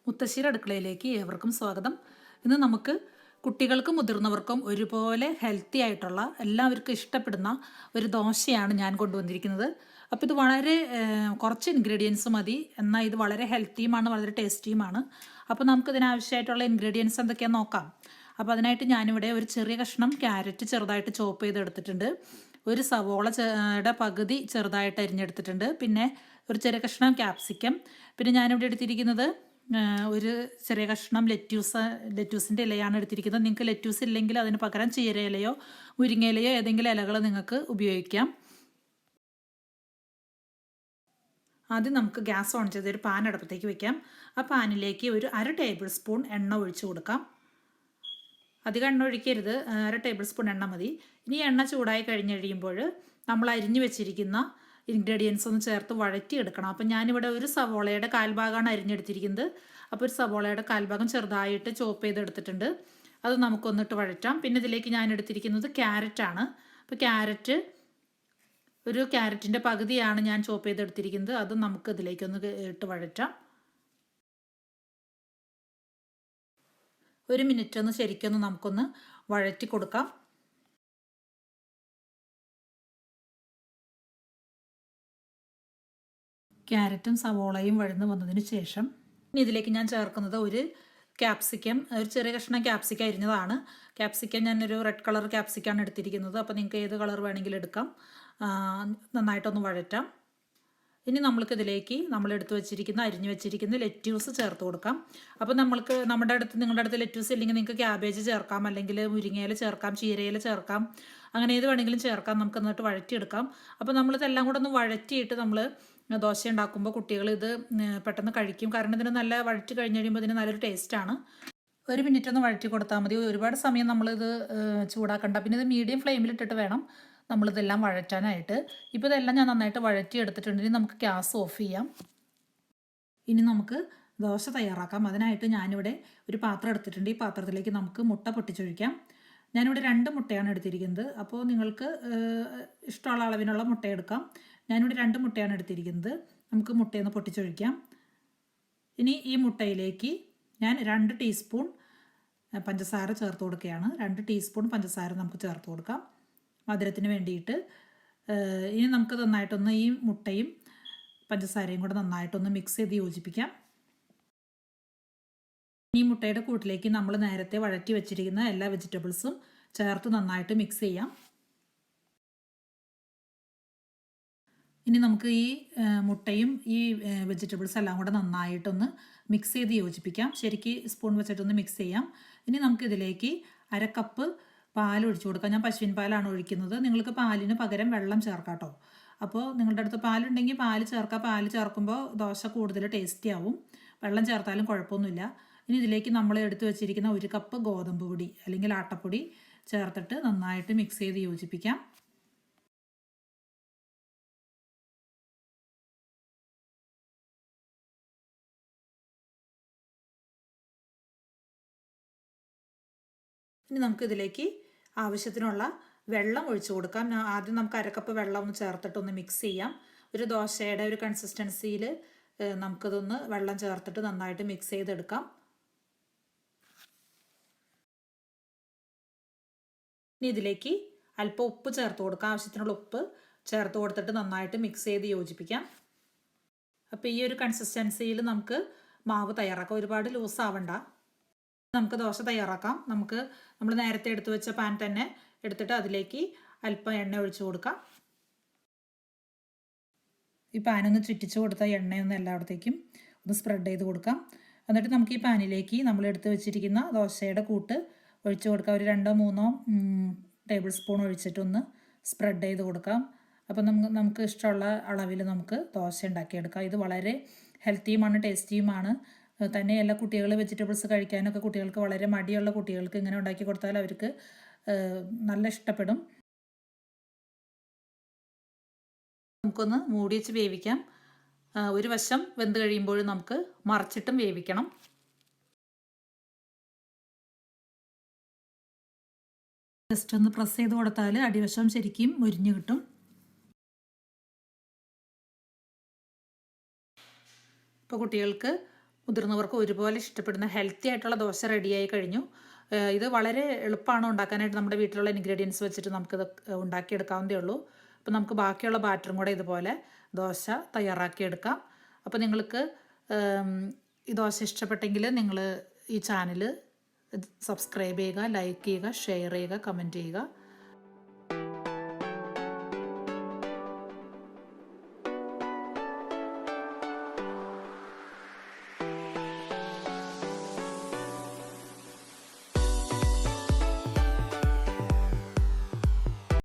മുത്തശ്ശിയുടെ അടുക്കളയിലേക്ക് ഏവർക്കും സ്വാഗതം. ഇന്ന് നമുക്ക് കുട്ടികൾക്കും മുതിർന്നവർക്കും ഒരുപോലെ ഹെൽത്തി ആയിട്ടുള്ള എല്ലാവർക്കും ഇഷ്ടപ്പെടുന്ന ഒരു ദോശയാണ് ഞാൻ കൊണ്ടുവന്നിരിക്കുന്നത്. അപ്പോൾ ഇത് വളരെ കുറച്ച് ഇൻഗ്രീഡിയൻസ് മതി, എന്നാൽ ഇത് വളരെ ഹെൽത്തിയുമാണ്, വളരെ ടേസ്റ്റിയുമാണ്. അപ്പോൾ നമുക്കിതിനാവശ്യമായിട്ടുള്ള ഇൻഗ്രീഡിയൻസ് എന്തൊക്കെയാണെന്ന് നോക്കാം. അപ്പോൾ അതിനായിട്ട് ഞാനിവിടെ ഒരു ചെറിയ കഷ്ണം ക്യാരറ്റ് ചെറുതായിട്ട് ചോപ്പ് ചെയ്തെടുത്തിട്ടുണ്ട്, ഒരു സവോളയുടെ പകുതി ചെറുതായിട്ട് അരിഞ്ഞെടുത്തിട്ടുണ്ട്, പിന്നെ ഒരു ചെറിയ കഷ്ണം ക്യാപ്സിക്കം, പിന്നെ ഞാനിവിടെ എടുത്തിരിക്കുന്നത് ഒരു ചെറിയ കഷ്ണം ലെറ്റ്യൂസിൻ്റെ ഇലയാണ് എടുത്തിരിക്കുന്നത്. നിങ്ങൾക്ക് ലെറ്റ്യൂസ് ഇല്ലെങ്കിൽ അതിന് പകരം ചീര ഇലയോ മുരിങ്ങയിലയോ ഏതെങ്കിലും ഇലകൾ നിങ്ങൾക്ക് ഉപയോഗിക്കാം. ആദ്യം നമുക്ക് ഗ്യാസ് ഓൺ ചെയ്ത് ഒരു പാൻ അടുപ്പത്തേക്ക് വെക്കാം. ആ പാനിലേക്ക് ഒരു 1/2 ടേബിൾ സ്പൂൺ എണ്ണ ഒഴിച്ചു കൊടുക്കാം. അധികം എണ്ണ ഒഴിക്കരുത്, 1/2 ടേബിൾ സ്പൂൺ എണ്ണ മതി. ഇനി എണ്ണ ചൂടായി കഴിഞ്ഞ് കഴിയുമ്പോൾ നമ്മൾ അരിഞ്ഞു വെച്ചിരിക്കുന്ന ഇൻഗ്രീഡിയൻസ് ഒന്ന് ചേർത്ത് വഴറ്റിയെടുക്കണം. അപ്പം ഞാനിവിടെ ഒരു സവോളയുടെ കാൽഭാഗമാണ് അരിഞ്ഞെടുത്തിരിക്കുന്നത്. അപ്പോൾ ഒരു സവോളയുടെ കാൽഭാഗം ചെറുതായിട്ട് ചോപ്പ് ചെയ്തെടുത്തിട്ടുണ്ട്, അത് നമുക്കൊന്നിട്ട് വഴറ്റാം. പിന്നെ ഇതിലേക്ക് ഞാൻ എടുത്തിരിക്കുന്നത് ക്യാരറ്റാണ്. അപ്പോൾ ഒരു ക്യാരറ്റിൻ്റെ പകുതിയാണ് ഞാൻ ചോപ്പ് ചെയ്തെടുത്തിരിക്കുന്നത്, അത് നമുക്ക് ഇതിലേക്കൊന്ന് ഇട്ട് വഴറ്റാം. ഒരു മിനിറ്റ് ഒന്ന് ശരിക്കൊന്ന് നമുക്കൊന്ന് വഴറ്റി കൊടുക്കാം. ക്യാരറ്റും സവോളയും വഴന്ന് വന്നതിന് ശേഷം ഇനി ഇതിലേക്ക് ഞാൻ ചേർക്കുന്നത് ഒരു ചെറിയ കഷ്ണം ക്യാപ്സിക്കം അരിഞ്ഞതാണ്. ക്യാപ്സിക്കം ഞാനൊരു റെഡ് കളർ ക്യാപ്സിക്കാണ് എടുത്തിരിക്കുന്നത്. അപ്പോൾ നിങ്ങൾക്ക് ഏത് കളർ വേണമെങ്കിലും എടുക്കാം. നന്നായിട്ടൊന്ന് വഴറ്റാം. ഇനി നമ്മൾക്കിതിലേക്ക് അരിഞ്ഞു വെച്ചിരിക്കുന്ന ലെറ്റ്യൂസ് ചേർത്ത് കൊടുക്കാം. അപ്പോൾ നിങ്ങളുടെ അടുത്ത് ലെറ്റ്യൂസ് ഇല്ലെങ്കിൽ നിങ്ങൾക്ക് ക്യാബേജ് ചേർക്കാം, അല്ലെങ്കിൽ മുരിങ്ങയില ചേർക്കാം, ചീരയില ചേർക്കാം, അങ്ങനെ ഏത് വേണമെങ്കിലും ചേർക്കാം. നമുക്ക് എന്നിട്ട് വഴറ്റിയെടുക്കാം. അപ്പോൾ നമ്മളിതെല്ലാം കൂടെ ഒന്ന് വഴറ്റിയിട്ട് നമ്മൾ ദോശ ഉണ്ടാക്കുമ്പോൾ കുട്ടികൾ ഇത് പെട്ടെന്ന് കഴിക്കും. കാരണം ഇതിന് നല്ല വഴറ്റി കഴിഞ്ഞ് കഴിയുമ്പോൾ ഇതിന് നല്ലൊരു ടേസ്റ്റാണ്. ഒരു മിനിറ്റ് ഒന്ന് വഴറ്റി കൊടുത്താൽ മതി, ഒരുപാട് സമയം നമ്മളിത് ചൂടാക്കണ്ട. പിന്നെ ഇത് മീഡിയം ഫ്ലെയിമിലിട്ടിട്ട് വേണം നമ്മളിതെല്ലാം വഴറ്റാനായിട്ട്. ഇപ്പോൾ ഇതെല്ലാം ഞാൻ നന്നായിട്ട് വഴറ്റി എടുത്തിട്ടുണ്ടെങ്കിൽ നമുക്ക് ഗ്യാസ് ഓഫ് ചെയ്യാം. ഇനി നമുക്ക് ദോശ തയ്യാറാക്കാം. അതിനായിട്ട് ഞാനിവിടെ ഒരു പാത്രം എടുത്തിട്ടുണ്ട്. ഈ പാത്രത്തിലേക്ക് നമുക്ക് മുട്ട പൊട്ടിച്ചൊഴിക്കാം. ഞാനിവിടെ 2 മുട്ടയാണ് എടുത്തിരിക്കുന്നത്. അപ്പോൾ നിങ്ങൾക്ക് ഇഷ്ടമുള്ള അളവിനുള്ള മുട്ട എടുക്കാം. ഞാനിവിടെ 2 മുട്ടയാണ് എടുത്തിരിക്കുന്നത്. നമുക്ക് മുട്ടയൊന്ന് പൊട്ടിച്ചൊഴിക്കാം. ഇനി ഈ മുട്ടയിലേക്ക് ഞാൻ 2 ടീസ്പൂൺ പഞ്ചസാര ചേർത്ത് കൊടുക്കുകയാണ്. 2 ടീസ്പൂൺ പഞ്ചസാര നമുക്ക് ചേർത്ത് കൊടുക്കാം മധുരത്തിന് വേണ്ടിയിട്ട്. ഇനി നമുക്ക് നന്നായിട്ടൊന്ന് ഈ മുട്ടയും പഞ്ചസാരയും കൂടെ നന്നായിട്ടൊന്ന് മിക്സ് ചെയ്ത് യോജിപ്പിക്കാം. ഈ മുട്ടയുടെ കൂട്ടിലേക്ക് നമ്മൾ നേരത്തെ വഴറ്റി വെച്ചിരിക്കുന്ന എല്ലാ വെജിറ്റബിൾസും ചേർത്ത് നന്നായിട്ട് മിക്സ് ചെയ്യാം. ഇനി നമുക്ക് ഈ മുട്ടയും ഈ വെജിറ്റബിൾസ് എല്ലാം കൂടെ നന്നായിട്ടൊന്ന് മിക്സ് ചെയ്ത് യോജിപ്പിക്കാം. ശരിക്ക് സ്പൂൺ വെച്ചിട്ടൊന്ന് മിക്സ് ചെയ്യാം. ഇനി നമുക്കിതിലേക്ക് 1/2 കപ്പ് പാൽ ഒഴിച്ചു കൊടുക്കാം. ഞാൻ പശുവിൻ പാലാണ് ഒഴിക്കുന്നത്. നിങ്ങൾക്ക് പാലിന് പകരം വെള്ളം ചേർക്കാം കേട്ടോ. അപ്പോൾ നിങ്ങളുടെ അടുത്ത് പാലുണ്ടെങ്കിൽ പാല് ചേർക്കാം. പാല് ചേർക്കുമ്പോൾ ദോശ കൂടുതൽ ടേസ്റ്റി ആവും. വെള്ളം ചേർത്താലും കുഴപ്പമൊന്നുമില്ല. ഇനി ഇതിലേക്ക് നമ്മൾ എടുത്തു വെച്ചിരിക്കുന്ന 1 കപ്പ് ഗോതമ്പ് പൊടി അല്ലെങ്കിൽ ആട്ടപ്പൊടി ചേർത്തിട്ട് നന്നായിട്ട് മിക്സ് ചെയ്ത് യോജിപ്പിക്കാം. ഇനി നമുക്കിതിലേക്ക് ആവശ്യത്തിനുള്ള വെള്ളം ഒഴിച്ചു കൊടുക്കാം. ആദ്യം നമുക്ക് 1/2 കപ്പ് വെള്ളം ഒന്ന് ചേർത്തിട്ടൊന്ന് മിക്സ് ചെയ്യാം. ഒരു ദോശയുടെ ഒരു കൺസിസ്റ്റൻസിയിൽ നമുക്കിതൊന്ന് വെള്ളം ചേർത്തിട്ട് നന്നായിട്ട് മിക്സ് ചെയ്തെടുക്കാം. ഇനി ഇതിലേക്ക് അല്പം ഉപ്പ് ചേർത്ത് കൊടുക്കാം. ആവശ്യത്തിനുള്ള ഉപ്പ് ചേർത്ത് കൊടുത്തിട്ട് നന്നായിട്ട് മിക്സ് ചെയ്ത് യോജിപ്പിക്കാം. അപ്പോൾ ഈ ഒരു കൺസിസ്റ്റൻസിയിൽ നമുക്ക് മാവ് തയ്യാറാക്കാം. ഒരുപാട് ലൂസ് ആവണ്ട. നമുക്ക് ദോശ തയ്യാറാക്കാം. നമ്മൾ നേരത്തെ എടുത്തു വെച്ച പാൻ തന്നെ എടുത്തിട്ട് അതിലേക്ക് അല്പം എണ്ണ ഒഴിച്ചു കൊടുക്കാം. ഈ പാനൊന്ന് ചുറ്റിച്ച് കൊടുത്താൽ എണ്ണയൊന്ന് എല്ലായിടത്തേക്കും ഒന്ന് സ്പ്രെഡ് ചെയ്ത് കൊടുക്കാം. എന്നിട്ട് നമുക്ക് ഈ പാനിലേക്ക് നമ്മൾ എടുത്ത് വെച്ചിരിക്കുന്ന ദോശയുടെ കൂട്ട് ഒഴിച്ചു കൊടുക്കാം. ഒരു 2-3 ടേബിൾ സ്പൂൺ ഒഴിച്ചിട്ടൊന്ന് സ്പ്രെഡ് ചെയ്ത് കൊടുക്കാം. അപ്പം നമുക്ക് ഇഷ്ടമുള്ള അളവിൽ നമുക്ക് ദോശ ഉണ്ടാക്കിയെടുക്കാം. ഇത് വളരെ ഹെൽത്തിയുമാണ്, ടേസ്റ്റിയുമാണ്. തന്നെയല്ല, കുട്ടികൾ വെജിറ്റബിൾസ് കഴിക്കാനൊക്കെ കുട്ടികൾക്ക് വളരെ മടിയുള്ള കുട്ടികൾക്ക് ഇങ്ങനെ ഉണ്ടാക്കി കൊടുത്താൽ അവർക്ക് നല്ല ഇഷ്ടപ്പെടും. നമുക്കൊന്ന് മൂടി വെച്ച് വേവിക്കാം. ഒരു വശം വെന്ത് കഴിയുമ്പോൾ നമുക്ക് മറിച്ചിട്ടും വേവിക്കണം. ജസ്റ്റ് ഒന്ന് പ്രസ് ചെയ്ത് കൊടുത്താൽ അടിവശം ശരിക്കും മുരിഞ്ഞു കിട്ടും. ഇപ്പോൾ കുട്ടികൾക്ക് മുതിർന്നവർക്ക് ഒരുപോലെ ഇഷ്ടപ്പെടുന്ന ഹെൽത്തി ആയിട്ടുള്ള ദോശ റെഡിയായി കഴിഞ്ഞു. ഇത് വളരെ എളുപ്പമാണ് ഉണ്ടാക്കാനായിട്ട്. നമ്മുടെ വീട്ടിലുള്ള ഇൻഗ്രീഡിയൻസ് വെച്ചിട്ട് നമുക്കിത് ഉണ്ടാക്കിയെടുക്കാവുന്നതേ ഉള്ളൂ. അപ്പോൾ നമുക്ക് ബാക്കിയുള്ള ബാറ്ററും കൂടെ ഇതുപോലെ ദോശ തയ്യാറാക്കിയെടുക്കാം. അപ്പോൾ നിങ്ങൾക്ക് ഈ ദോശ ഇഷ്ടപ്പെട്ടെങ്കിൽ നിങ്ങൾ ഈ ചാനൽ സബ്സ്ക്രൈബ് ചെയ്യുക, ലൈക്ക് ചെയ്യുക, ഷെയർ ചെയ്യുക, കമൻറ്റ് ചെയ്യുക.